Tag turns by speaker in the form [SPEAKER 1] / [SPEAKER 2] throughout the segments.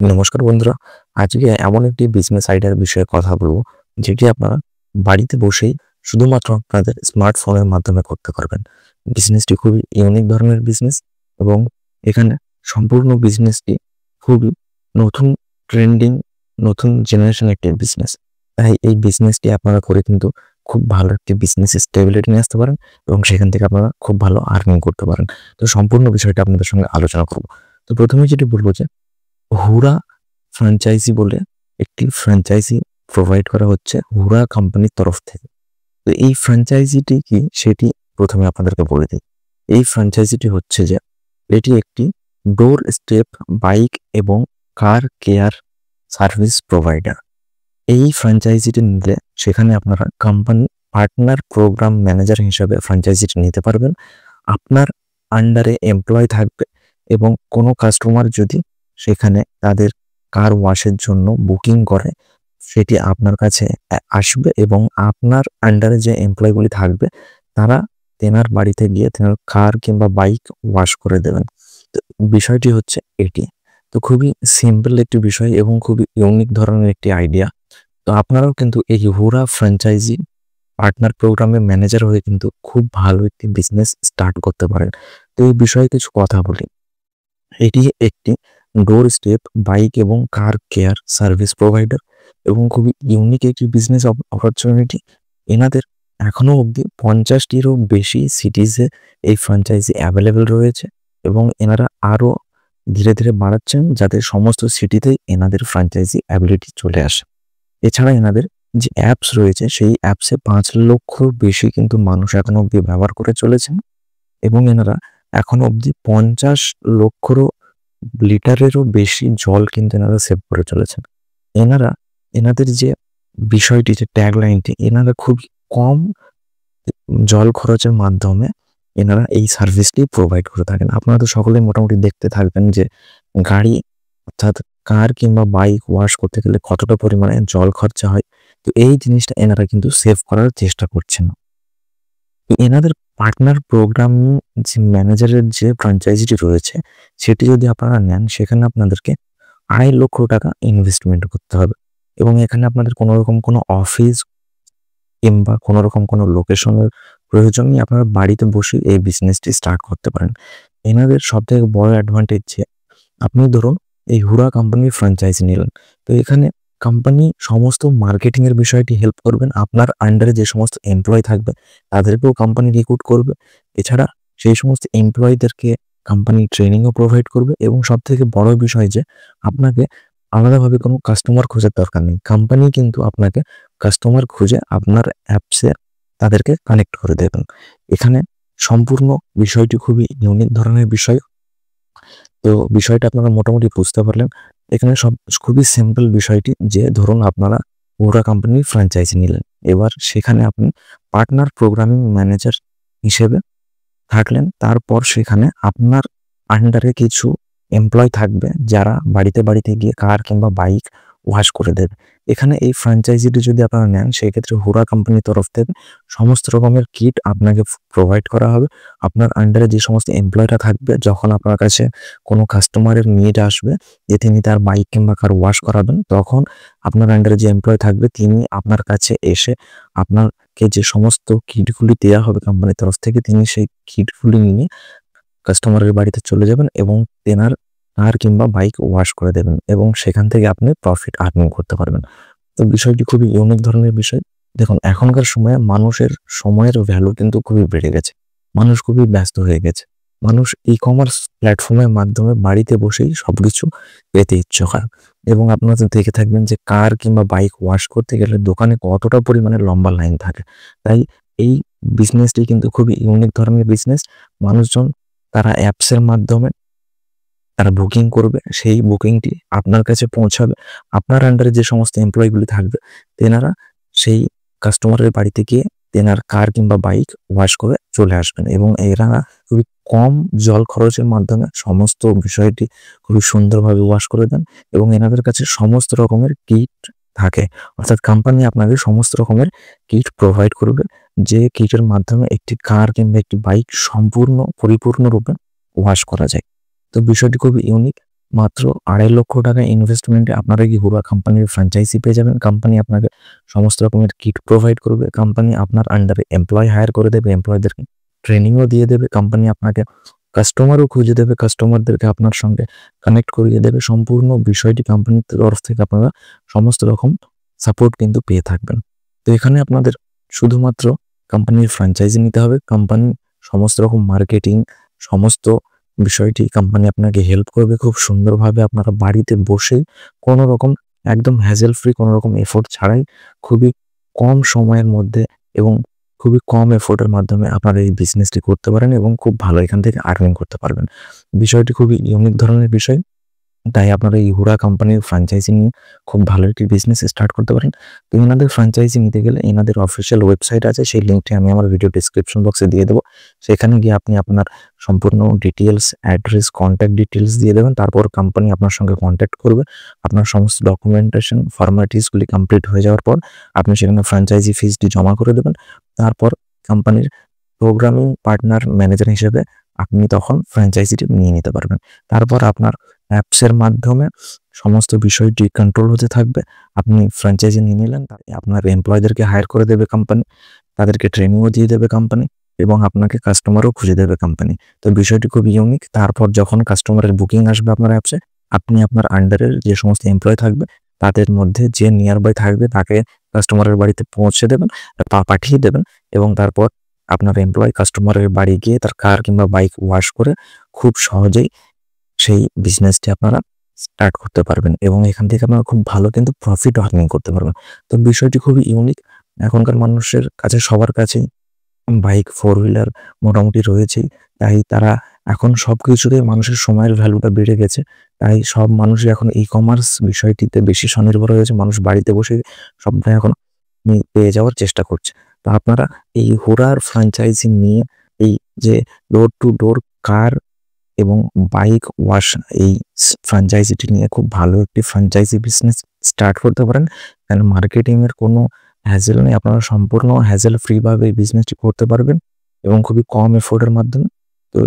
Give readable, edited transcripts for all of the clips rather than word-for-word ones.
[SPEAKER 1] নমস্কার বন্ধুরা। আজকে এমন একটি বিজনেস আইডিয়ার বিষয়ে কথা বলবো, যেটি আপনারা বাড়িতে বসেই শুধুমাত্র আপনাদের স্মার্টফোনের মাধ্যমে করতে পারবেন। বিজনেসটি খুবই ইউনিক ধরনের বিজনেস এবং এখানে সম্পূর্ণ বিজনেসটি খুবই নতুন ট্রেন্ডিং, নতুন জেনারেশন একটি বিজনেস। তাই এই বিজনেসটি আপনারা করে কিন্তু খুব ভালো একটি বিজনেস স্টেবিলিটি নিয়ে আসতে পারেন এবং সেখান থেকে আপনারা খুব ভালো আর্নিং করতে পারেন। তো সম্পূর্ণ বিষয়টা আপনাদের সঙ্গে আলোচনা করব। তো প্রথমে যেটি বলবো যে হুরা ফ্র্যাঞ্চাইজি বলে একটি ফ্র্যাঞ্চাইজি প্রোভাইড করা হচ্ছে হুরা কোম্পানির তরফ থেকে। তো এই ফ্র্যাঞ্চাইজিটি কি সেটি প্রথমে আপনাদেরকে বলে দিই। এই ফ্র্যাঞ্চাইজিটি হচ্ছে যে এটি একটি ডোর স্টেপ বাইক এবং কার কেয়ার সার্ভিস প্রোভাইডার। এই ফ্র্যাঞ্চাইজিটি নিলে সেখানে আপনারা কোম্পানি পার্টনার প্রোগ্রাম ম্যানেজার হিসেবে ফ্র্যাঞ্চাইজিটি নিতে পারবেন। আপনার আন্ডারে এমপ্লয় থাকবে এবং কোনো কাস্টমার যদি সেখানে তাদের কার ওয়াশের জন্য বুকিং করে, সেটি আপনার কাছে আসবে এবং আপনার আন্ডারে যে এমপ্লয়গুলি থাকবে তারা তেনার বাড়িতে গিয়ে তেনার কার কিংবা বাইক ওয়াশ করে দেবেন। তো বিষয়টি হচ্ছে এটি। তো খুবই সিম্পল একটি বিষয় এবং খুবই ইউনিক ধরনের একটি আইডিয়া। তো আপনারাও কিন্তু এই হুরা ফ্র্যাঞ্চাইজি পার্টনার প্রোগ্রামে ম্যানেজার হয়ে কিন্তু খুব ভালো একটি বিজনেস স্টার্ট করতে পারেন। তো এই বিষয়ে কিছু কথা বলি। এটি একটি ডোর স্টেপ বাইক এবং কার কেয়ার সার্ভিস প্রোভাইডার এবং খুবই ইউনিক একটি বিজনেস অপরচুনিটি। এনাদের এখনো অবধি 50টিরও বেশি সিটিজে এই ফ্র্যাঞ্চাইজি অ্যাভেলেবেল রয়েছে এবং এনারা আরও ধীরে ধীরে বাড়াচ্ছেন যাতে সমস্ত সিটিতেই এনাদের ফ্র্যাঞ্চাইজি অ্যাবিলিটি চলে আসে। এছাড়া এনাদের যে অ্যাপস রয়েছে সেই অ্যাপসে 5 লক্ষর বেশি কিন্তু মানুষ এখনো অবধি ব্যবহার করে চলেছেন এবং এনারা এখনো অবধি 50 লক্ষরও লিটারেরও বেশি জল কিন্তু এনারা সেভ করে চলেছেন। এনারা এনাদের যে বিষয়টি, যে ট্যাগলাইনটি, এনারা খুব কম জল খরচের মাধ্যমে এনারা এই সার্ভিসটি প্রোভাইড করে থাকেন। আপনারা তো সকলেই মোটামুটি দেখতে থাকবেন যে গাড়ি অর্থাৎ কার কিংবা বাইক ওয়াশ করতে গেলে কতটা পরিমাণে জল খরচা হয়। তো এই জিনিসটা এনারা কিন্তু সেভ করার চেষ্টা করছেন। এনাদের পার্টনার প্রোগ্রাম যে ম্যানেজারের যে ফ্র্যাঞ্চাইজিটি রয়েছে সেটি যদি আপনারা নেন, সেখানে আপনাদেরকে 2.5 লক্ষ টাকা ইনভেস্টমেন্ট করতে হবে এবং এখানে আপনাদের কোনো রকম কোনো অফিস কিংবা কোনো রকম কোনো লোকেশনের প্রয়োজন নেই। আপনারা বাড়িতে বসে এই বিজনেসটি স্টার্ট করতে পারেন। এনাদের সবথেকে বড় অ্যাডভান্টেজ যে আপনি ধরুন এই হুরা কোম্পানির ফ্র্যাঞ্চাইজি নিলেন, তো এখানে কোম্পানি সমস্ত মার্কেটিং এর বিষয়টি হেল্প করবেন। আপনার আন্ডারে যে সমস্ত এমপ্লয় থাকবে তাদেরকেও কোম্পানি রিক্রুট করবে। এছাড়া সেই সমস্ত এমপ্লয়ীদেরকে কোম্পানি ট্রেনিংও প্রোভাইড করবে এবং সবথেকে বড় বিষয় যে আপনাকে আলাদাভাবে কোনো কাস্টমার খোঁজার দরকার নেই। কোম্পানি কিন্তু আপনাকে কাস্টমার খুঁজে আপনার অ্যাপসে তাদেরকে কানেক্ট করে দেবেন। এখানে সম্পূর্ণ বিষয়টি খুবই ইউনিক ধরনের বিষয়। তো বিষয়টা আপনারা মোটামুটি বুঝতে পারলেন। এখানে সব খুবই সিম্পল বিষয়টি যে ধরুন আপনারা ওরা কোম্পানির ফ্র্যাঞ্চাইজি নিলেন। এবার সেখানে আপনি পার্টনার প্রোগ্রামিং ম্যানেজার হিসেবে থাকলেন। তারপর সেখানে আপনার আন্ডারে কিছু এমপ্লয় থাকবে যারা বাড়িতে বাড়িতে গিয়ে কার কিংবা বাইক ওয়াশ করে দেবে। এখানে এই ফ্র্যাঞ্চাইজিটি যদি আপনারা নেন, সেক্ষেত্রে হুরা কোম্পানির তরফ থেকে সমস্ত রকমের কিট আপনাকে প্রোভাইড করা হবে। আপনার আন্ডারে যে সমস্ত এমপ্লয়রা থাকবে, যখন আপনার কাছে কোনো কাস্টমারের নিড আসবে যে তিনি তার বাইক কিংবা কার ওয়াশ করাবেন, তখন আপনার আন্ডারে যে এমপ্লয় থাকবে তিনি আপনার কাছে এসে আপনাকে যে সমস্ত কিটগুলি দেওয়া হবে কোম্পানির তরফ থেকে, তিনি সেই কিটগুলি নিয়ে কাস্টমারের বাড়িতে চলে যাবেন এবং তেনার কার কিংবা বাইক ওয়াশ করে দেবেন এবং সেখান থেকে আপনি প্রফিট আর্নিং করতে পারবেন। তো বিষয়টি খুবই ইউনিক ধরনের বিষয়। দেখুন, এখনকার সময়ে মানুষের সময়ের ভ্যালু কিন্তু খুবই বেড়ে গেছে। মানুষ খুবই ব্যস্ত হয়ে গেছে। মানুষ ই-কমার্স প্ল্যাটফর্মের মাধ্যমে বাড়িতে বসেই সবকিছু পেতে ইচ্ছুক হয় এবং আপনারা তো দেখে থাকবেন যে কার কিংবা বাইক ওয়াশ করতে গেলে দোকানে কতটা পরিমাণে লম্বা লাইন থাকে। তাই এই বিজনেসটি কিন্তু খুবই ইউনিক ধরনের বিজনেস। মানুষজন তারা অ্যাপসের মাধ্যমে তারা বুকিং করবে, সেই বুকিংটি আপনার কাছে পৌঁছাবে। আপনার আন্ডারে যে সমস্ত এমপ্লয়িগুলি থাকবে তেনারা সেই কাস্টমারের বাড়িতে গিয়ে তেনার কার কিংবা বাইক ওয়াশ করে চলে আসবেন এবং এরা খুবই কম জল খরচের মাধ্যমে সমস্ত বিষয়টি খুবই সুন্দরভাবে ওয়াশ করে দেন এবং এনাদের কাছে সমস্ত রকমের কিট থাকে। অর্থাৎ কোম্পানি আপনাকে সমস্ত রকমের কিট প্রোভাইড করবে, যে কিটের মাধ্যমে একটি কার কিংবা একটি বাইক সম্পূর্ণ পরিপূর্ণরূপে ওয়াশ করা যায়। তো বিষয়টি খুবই ইউনিক মাত্র 2.5 লক্ষ টাকা ইনভেস্টমেন্টে আপনারা কি হুরা কোম্পানির ফ্র্যাঞ্চাইজি পেয়ে যাবেন। কোম্পানি আপনাকে সমস্ত রকমের কিট প্রোভাইড করবে। কোম্পানি আপনার আন্ডারে এমপ্লয়ি হায়ার করে দেবে, এমপ্লয়িদেরকে ট্রেনিংও দিয়ে দেবে। কোম্পানি আপনাকে কাস্টমারও খুঁজে দেবে, কাস্টমারদেরকে আপনার সঙ্গে কানেক্ট করিয়ে দেবে। সম্পূর্ণ বিষয়টি কোম্পানির তরফ থেকে আপনারা সমস্ত রকম সাপোর্ট কিন্তু পেয়ে থাকবেন। তো এখানে আপনাদের শুধুমাত্র কোম্পানির ফ্র্যাঞ্চাইজি নিতে হবে। কোম্পানি সমস্ত রকম মার্কেটিং সমস্ত বিষয়টি কোম্পানি আপনাকে হেল্প করবে খুব সুন্দরভাবে। আপনারা বাড়িতে বসেই কোনো রকম একদম হ্যাজেল ফ্রি, কোনো রকম এফোর্ট ছাড়াই খুবই কম সময়ের মধ্যে এবং খুবই কম এফোর্টের মাধ্যমে আপনারা এই বিজনেসটি করতে পারেন এবং খুব ভালো এখান থেকে আর্নিং করতে পারবেন। বিষয়টি খুবই ইউনিক ধরনের বিষয়। তাই আপনারা এই হুরা কোম্পানির ফ্র্যাঞ্চাইজি নিয়ে খুব ভালো একটি বিজনেস স্টার্ট করতে পারেন। তো এনাদের ফ্র্যাঞ্চাইজি নিতে গেলে এনাদের অফিসিয়াল ওয়েবসাইট আছে, সেই লিঙ্কটি আমি আমার ভিডিও ডিসক্রিপশন বক্সে দিয়ে দেবো। সেখানে গিয়ে আপনি আপনার সম্পূর্ণ ডিটেলস, অ্যাড্রেস, কন্ট্যাক্ট ডিটেলস দিয়ে দেবেন। তারপর কোম্পানি আপনার সঙ্গে কন্ট্যাক্ট করবে। আপনার সমস্ত ডকুমেন্টেশন ফর্মালিটিসগুলি কমপ্লিট হয়ে যাওয়ার পর আপনি সেখানে ফ্র্যাঞ্চাইজি ফিসটি জমা করে দেবেন। তারপর কোম্পানির প্রোগ্রামিং পার্টনার ম্যানেজার হিসেবে আপনি তখন ফ্র্যাঞ্চাইজিটি নিয়ে নিতে পারবেন। তারপর আপনার অ্যাপসের মাধ্যমে সমস্ত বিষয়টি কন্ট্রোল হতে থাকবে। আপনি ফ্র্যাঞ্চাইজি নিয়ে নিলেন, আপনার এমপ্লয়িদেরকে হায়ার করে দেবে কোম্পানি, তাদেরকে ট্রেনিংও দিয়ে দেবে কোম্পানি এবং আপনাকে কাস্টমারও খুঁজে দেবে কোম্পানি। তো বিষয়টি খুব ইউনিক। তারপর যখন কাস্টমারের বুকিং আসবে আপনার অ্যাপসে, আপনি আপনার আন্ডারের যে সমস্ত এমপ্লয় থাকবে তাদের মধ্যে যে নিয়ার বাই থাকবে তাকে কাস্টমারের বাড়িতে পৌঁছে দেবেন, পাঠিয়ে দেবেন এবং তারপর আপনার এমপ্লয় কাস্টমারের বাড়ি গিয়ে তার কার কিংবা বাইক ওয়াশ করে খুব সহজেই সেই বিজনেসটি আপনারা স্টার্ট করতে পারবেন এবং এখান থেকে আপনারা খুব ভালো কিন্তু প্রফিট আর্নিং করতে পারবেন। তো বিষয়টি খুবই ইউনিক। এখনকার মানুষের কাছে সবার কাছেই বাইক, ফোর হুইলার মোটামুটি রয়েছেই। তাই তারা এখন সবকিছুতেই মানুষের সময়ের ভ্যালুটা বেড়ে গেছে। তাই সব মানুষই এখন ই-কমার্স বিষয়টিতে বেশি স্বনির্ভর হয়েছে। মানুষ বাড়িতে বসে সবটাই এখন পেয়ে যাওয়ার চেষ্টা করছে। তো আপনারা এই হুরার ফ্র্যাঞ্চাইজি নিয়ে এই যে ডোর টু ডোর কার এবং বাইক ওয়াশ এই ফ্র্যাঞ্চাইজিটি নিয়ে খুব ভালো একটি ফ্র্যাঞ্চাইজি বিজনেস স্টার্ট করতে পারেন। কারণ মার্কেটিংয়ের কোনো হ্যাজেল নেই। আপনারা সম্পূর্ণ হ্যাজেল ফ্রিভাবে এই বিজনেসটি করতে পারবেন এবং খুবই কম এফোর্টের মাধ্যমে। তো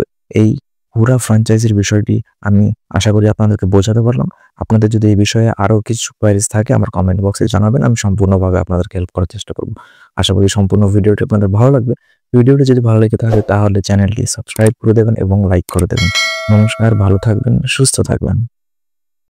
[SPEAKER 1] এই হুরা ফ্র্যাঞ্চাইজির বিষয়টি আমি আশা করি আপনাদেরকে বোঝাতে পারলাম। আপনাদের যদি এই বিষয়ে আরও কিছু কোয়ারিজ থাকে আমার কমেন্ট বক্সে জানাবেন। আমি সম্পূর্ণভাবে আপনাদেরকে হেল্প করার চেষ্টা করব। আশা করি সম্পূর্ণ ভিডিওটি আপনাদের ভালো লাগবে। ভিডিওটি যদি ভালো লেগে থাকে তাহলে চ্যানেলটি সাবস্ক্রাইব করে দেবেন এবং লাইক করে দেবেন। নমস্কার, ভালো থাকবেন, সুস্থ থাকবেন।